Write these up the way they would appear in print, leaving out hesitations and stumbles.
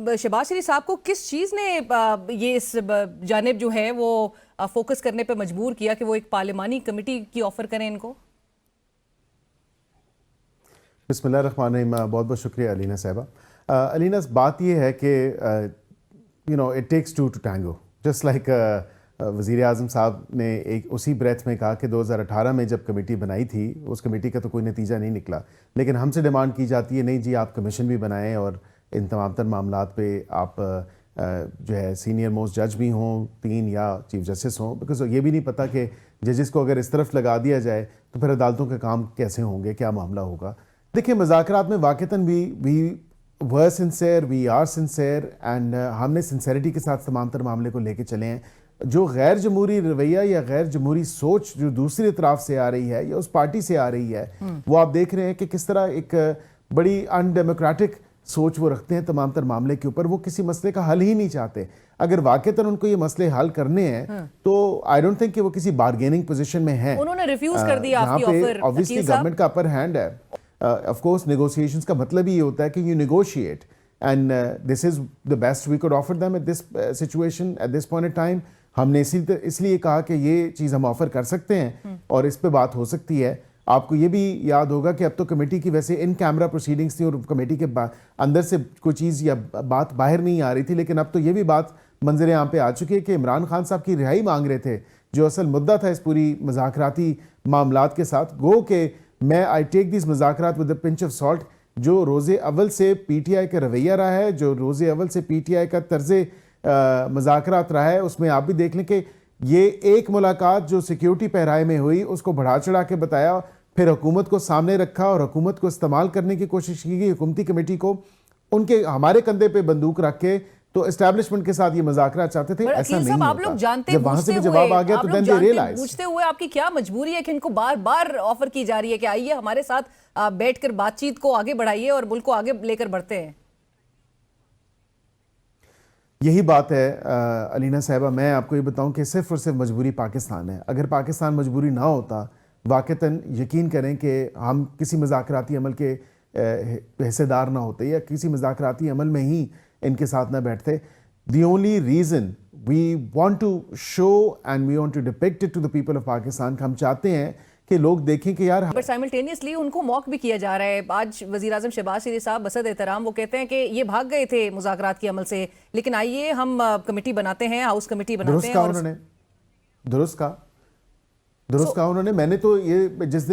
शहबाज शरीफ साहब को किस चीज़ ने ये इस जानिब जो है वो फोकस करने पे मजबूर किया कि वो एक पार्लिमानी कमेटी की ऑफर करें इनको? बिस्मिल्लाहिर्रहमानिर्रहीम। बहुत बहुत शुक्रिया अलीना साहिबा। अलीना, बात ये है कि it takes two to tango. Just like वज़ीर आज़म साहब ने एक उसी ब्रेथ में कहा कि 2018 में जब कमेटी बनाई थी उस कमेटी का तो कोई नतीजा नहीं निकला, लेकिन हमसे डिमांड की जाती है नहीं जी आप कमीशन भी बनाएं और इन तमाम तर मामलात पे आप जो है सीनियर मोस्ट जज भी हों 3 या चीफ जस्टिस हों, बिकॉज ये भी नहीं पता कि जजेस को अगर इस तरफ लगा दिया जाए तो फिर अदालतों के काम कैसे होंगे, क्या मामला होगा। देखिए, मुज़ाकरात में वाक़तन we were sincere, we are sincere and हमने सिंसेरिटी के साथ तमाम तर मामले को लेके चले हैं। जो गैर जमहूरी रवैया या गैर जमहूरी सोच जो दूसरी तरफ से आ रही है या उस पार्टी से आ रही है, वो आप देख रहे हैं कि किस तरह एक बड़ी अनडेमोक्रेटिक सोच वो रखते हैं तमाम तर मामले के ऊपर। वो किसी मसले का हल ही नहीं चाहते। अगर वाकईतन उनको ये मसले हल करने हैं तो आई डोंट थिंक कि वो किसी बार्गेनिंग पोजीशन में हैं। उन्होंने रिफ्यूज कर दिया आपकी ऑफर। ऑब्वियसली गवर्नमेंट का अपर हैंड है। ऑफ कोर्स नेगोशिएशंस का मतलब ही ये होता है कि you negotiate and this is the best we could offer them at this situation at this point in time. हमने इसलिए कहा कि ये चीज़ हम ऑफर कर सकते हैं और इस पे बात हो सकती है। आपको ये भी याद होगा कि अब तो कमेटी की वैसे इन कैमरा प्रोसीडिंग्स थी और कमेटी के अंदर से कोई चीज़ या बात बाहर नहीं आ रही थी, लेकिन अब तो ये भी बात मंजर आम पे आ चुकी है कि इमरान खान साहब की रिहाई मांग रहे थे, जो असल मुद्दा था इस पूरी मुज़ाकराती मामलात के साथ। गो के मैं आई टेक दिस मुज़ाकरात with the pinch of salt. जो रोज़े अव्वल से PTI का रवैया रहा है, जो रोज़े अव्वल से PTI का तर्ज़े मुज़ाकरात रहा है, उसमें आप भी देख लें कि ये एक मुलाकात जो सिक्योरिटी पहराए में हुई उसको बढ़ा चढ़ा के बताया, फिर हुकूमत को सामने रखा और हुकूमत को इस्तेमाल करने की कोशिश की गई। हुकूमती कमेटी को उनके हमारे कंधे पे बंदूक रख के तो एस्टैब्लिशमेंट के साथ ये मुज़ाकरा चाहते थे, ऐसा नहीं होता। आप लोग जानते जब वहां से भी जवाब आ गया तो देन दे रियलाइज। पूछते हुए आपकी क्या मजबूरी है कि इनको बार बार ऑफर की जा रही है कि आइए हमारे साथ बैठकर बातचीत को आगे बढ़ाइए और मुल्क को आगे लेकर बढ़ते हैं? यही बात है अलीना साहिबा। मैं आपको ये बताऊं कि सिर्फ और सिर्फ मजबूरी पाकिस्तान है। अगर पाकिस्तान मजबूरी ना होता, वाक़तन यकीन करें कि हम किसी मुज़ाकराती अमल के हिस्सेदार ना होते या किसी मुज़ाकराती अमल में ही इनके साथ ना बैठते। The only reason we want to show and we want to depict it to the people of Pakistan, हम चाहते हैं कि लोग देखें कि यार, बट साइमल्टेनियसली उनको मॉक भी किया जा रहा है। आज वज़ीर आज़म शहबाज शरीफ साहब बसद एहतराम वो कहते हैं कि ये भाग गए थे मुज़ाकरात के अमल से, लेकिन आइए हम कमेटी बनाते हैं, हाउस कमेटी बनाते हैं। उन्होंने दुरुस्त कहा उन्होंने। मैंने तो ये जिस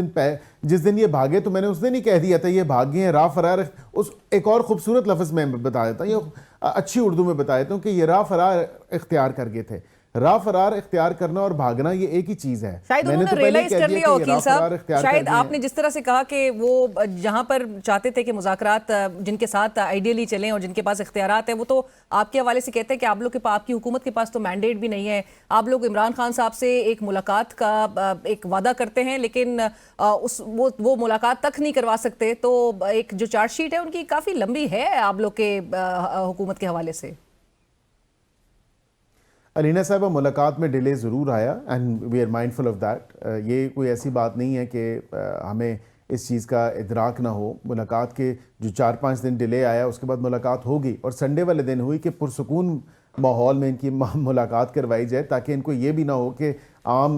दिन ये भागे तो मैंने उस दिन ही कह दिया था ये भाग गए हैं। रा फरार, उस एक और खूबसूरत लफ्ज़ में बता देता हूँ, ये अच्छी उर्दू में बता देता हूँ कि ये रा फरार इख्तियार कर गए थे। रा फरार इख्तियार करना और भागना ये एक ही चीज है। शायद उन्होंने रियलाइज कर लिया वकील साहब, शायद आपने जिस तरह से कहा कि वो जहां पर चाहते थे कि मुज़ाकरात जिनके साथ आइडियली चलें और जिनके पास इख्तियारात है, वो तो आपके हवाले से कहते हैं कि आप लोग के पास, आपकी हुकूमत के पास तो मैंडेट भी नहीं है। आप लोग इमरान खान साहब से एक मुलाकात का एक वादा करते हैं लेकिन वो मुलाकात तक नहीं करवा सकते। तो एक जो चार्जशीट है उनकी काफ़ी लंबी है आप लोग के हुकूमत के हवाले से। अलीना साहबा, मुलाकात में डिले ज़रूर आया and we are mindful of that. ये कोई ऐसी बात नहीं है कि हमें इस चीज़ का इदराक ना हो। मुलाकात के जो 4-5 दिन डिले आया उसके बाद मुलाकात होगी और संडे वाले दिन हुई कि पुरसुकून माहौल में इनकी मुलाकात करवाई जाए, ताकि इनको ये भी ना हो कि आम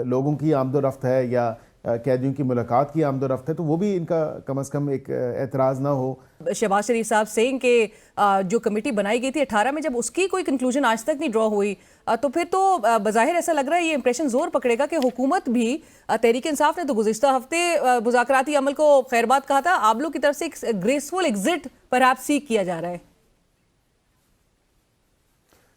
लोगों की आमदोरफ्त है या कैदियों की मुलाकात की आमदोरफ्त है, तो वो भी इनका कम अज़ कम एक एतराज़ ना हो। शहबाज शरीफ साहब सेइंग कि जो कमेटी बनाई गई थी 18 में, जब उसकी कोई कंक्लूजन आज तक नहीं ड्रॉ हुई तो फिर तो बज़ाहिर ऐसा लग रहा है ये इंप्रेशन जोर पकड़ेगा कि हुकूमत भी, तहरीक इंसाफ ने तो गुज़िश्ता हफ्ते मुज़ाकराती अमल को खैरबाद कहा था, आप लोग की तरफ से एक ग्रेसफुल एग्जिट परहैप्स सीक किया जा रहा है।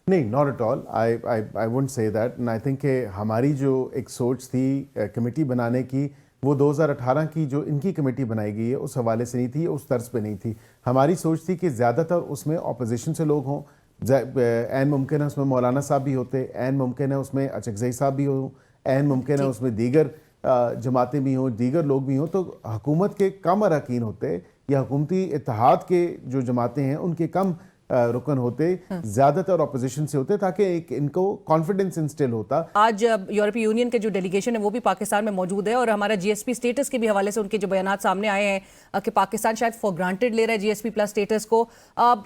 नहीं, not at all. I wouldn't say that. And I think कि हमारी जो एक सोच थी कमेटी बनाने की, वो 2018 की जो इनकी कमेटी बनाई गई है उस हवाले से नहीं थी, उस तर्ज पे नहीं थी। हमारी सोच थी कि ज़्यादातर उसमें अपोजिशन से लोग हों। ऐन मुमकिन है उसमें मौलाना साहब भी होते, ऐन मुमकिन है उसमें अचकज़ई साहब भी हों, ऐन मुमकिन है उसमें दीगर जमातें भी हों, दीगर लोग भी हों। तो हुकूमत के कम अरकान होते या हुकूमती इत्तेहाद के जो जमातें हैं उनके कम رکن ہوتے زیادہ تر اپوزیشن سے ہوتے تاکہ ایک ان کو کانفیڈنس انسٹل ہوتا. آج یورپی یونین کے جو ڈیلیگیشن ہے وہ بھی پاکستان میں موجود ہے اور ہمارا جی ایس پی اسٹیٹس کے بھی حوالے سے ان کے جو بیانات سامنے آئے ہیں کہ پاکستان شاید فار گرانٹیڈ لے رہا ہے جی ایس پی پلس اسٹیٹس کو.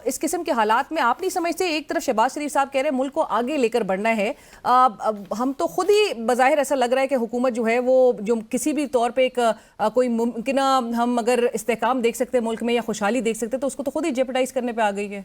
اس قسم کے حالات میں آپ نہیں سمجھتے ایک طرف شہباز شریف صاحب کہہ رہے ہیں ملک کو آگے لے کر بڑھنا ہے, ہم تو خود ہی بظاہر ایسا لگ رہا ہے کہ حکومت جو ہے وہ جو کسی بھی طور پہ ایک کوئی ممکنہ ہم اگر استحکام دیکھ سکتے ہیں ملک میں یا خوشحالی دیکھ سکتے تو اس کو تو خود ہی جیپٹائز کرنے پہ آ گئی ہے.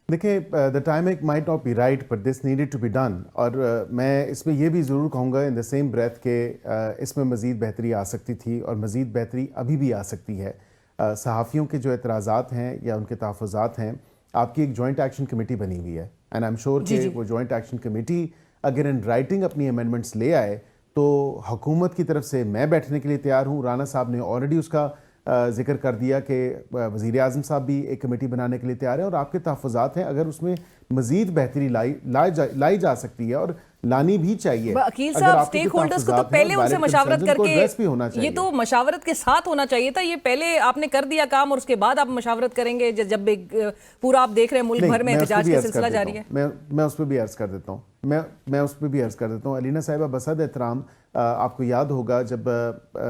دیکھیں the time might not be right but this needed to be done, اور میں اس میں یہ بھی ضرور کہوں گا in the same breath کہ اس میں مزید بہتری آ سکتی تھی اور مزید بہتری ابھی بھی آ سکتی ہے. صحافیوں کے جو اعتراضات ہیں یا ان کے تحفظات ہیں, آپ کی ایک جوائنٹ ایکشن کمیٹی بنی ہوئی ہے اینڈ آئی ایم شیور کہ وہ جوائنٹ ایکشن کمیٹی اگر ان رائٹنگ اپنی امینڈمنٹس لے آئے تو حکومت کی طرف سے میں بیٹھنے کے لیے تیار ہوں. رانا صاحب نے آلریڈی اس کا ذکر کر دیا کہ وزیر اعظم صاحب بھی ایک کمیٹی بنانے کے لیے تیار ہیں, اور آپ کے تحفظات ہیں اگر اس میں مزید بہتری لائی جا سکتی ہے اور لانی بھی چاہیے. وکیل صاحب سٹیک ہولڈرز کو تو پہلے ان سے مشاورت کر کے, یہ تو مشاورت کے ساتھ ہونا چاہیے تھا, یہ پہلے آپ نے کر دیا کام اور اس کے بعد آپ مشاورت کریں گے جب پورا آپ دیکھ رہے ہیں ملک بھر میں احتجاج کا سلسلہ جاری ہے. میں اس پہ بھی عرض کر دیتا ہوں علینا صاحبہ, بصد احترام آپ کو یاد ہوگا جب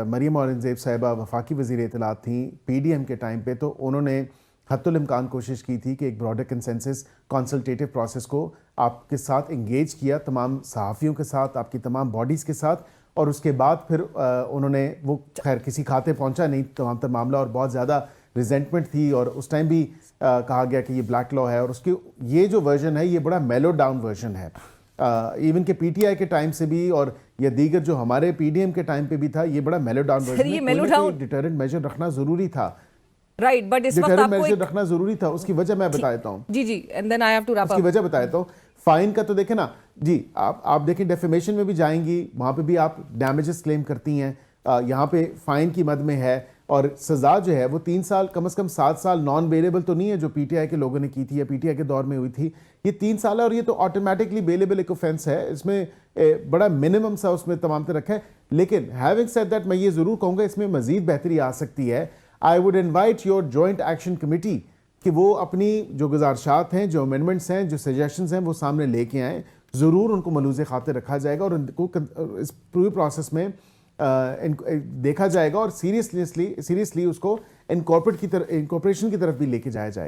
مریم اورنگزیب صاحبہ وفاقی وزیر اطلاعات تھیں پی ڈی ایم کے ٹائم پہ, تو انہوں نے حتی الامکان کوشش کی تھی کہ ایک براڈر کنسنسس کنسلٹیٹیو پروسیس کو آپ کے ساتھ انگیج کیا, تمام صحافیوں کے ساتھ, آپ کی تمام باڈیز کے ساتھ, اور اس کے بعد پھر انہوں نے وہ خیر کسی کھاتے پہنچا نہیں تمام تر معاملہ, اور بہت زیادہ ریزنٹمنٹ تھی, اور اس ٹائم بھی کہا گیا کہ یہ بلیک لا ہے, اور اس کی یہ جو ورژن ہے یہ بڑا میلو ڈاؤن ورژن ہے. ایون کہ پی ٹی آئی کے ٹائم سے بھی اور یا دیگر جو ہمارے پی ڈی ایم کے ٹائم پہ بھی تھا, یہ بڑا میلو ڈاؤن ورژن ہے. ڈیٹرنٹ میجر رکھنا ضروری تھا, رائٹ, بٹ اس وقت آپ کو رکھنا ضروری تھا. اس کی وجہ میں بتاتا ہوں, جی and then I have to wrap up. اس کی وجہ بتاتا ہوں. فائن کا تو دیکھیں نا جی, آپ دیکھیں ڈیفیمیشن میں بھی جائیں گی, وہاں پہ بھی آپ ڈیمیجز کلیم کرتی ہیں, یہاں پہ فائن کی مد میں ہے, اور سزا جو ہے وہ 3 سال کم از کم 7 سال نان بیلیبل تو نہیں ہے جو پی ٹی آئی کے لوگوں نے کی تھی یا پی ٹی آئی کے دور میں ہوئی تھی, یہ 3 سال ہے, اور یہ تو آٹومیٹکلی بیلیبل ایک اوفینس ہے. اس میں بڑا منیمم سا اس میں تمام تر رکھا ہے. لیکن ہیونگ سیڈ دیٹ میں یہ ضرور کہوں گا اس میں مزید بہتری آ سکتی ہے. I would invite your joint action committee کہ وہ اپنی جو گزارشات ہیں, جو امینڈمنٹس ہیں, جو سجیشنز ہیں وہ سامنے لے کے آئیں. ضرور ان کو ملوز خاطر رکھا جائے گا اور ان کو اس پورے پروسیس میں دیکھا جائے گا, اور سیریسلی اس کو انکارپوریشن کی طرف بھی لے کے جایا جائے گا.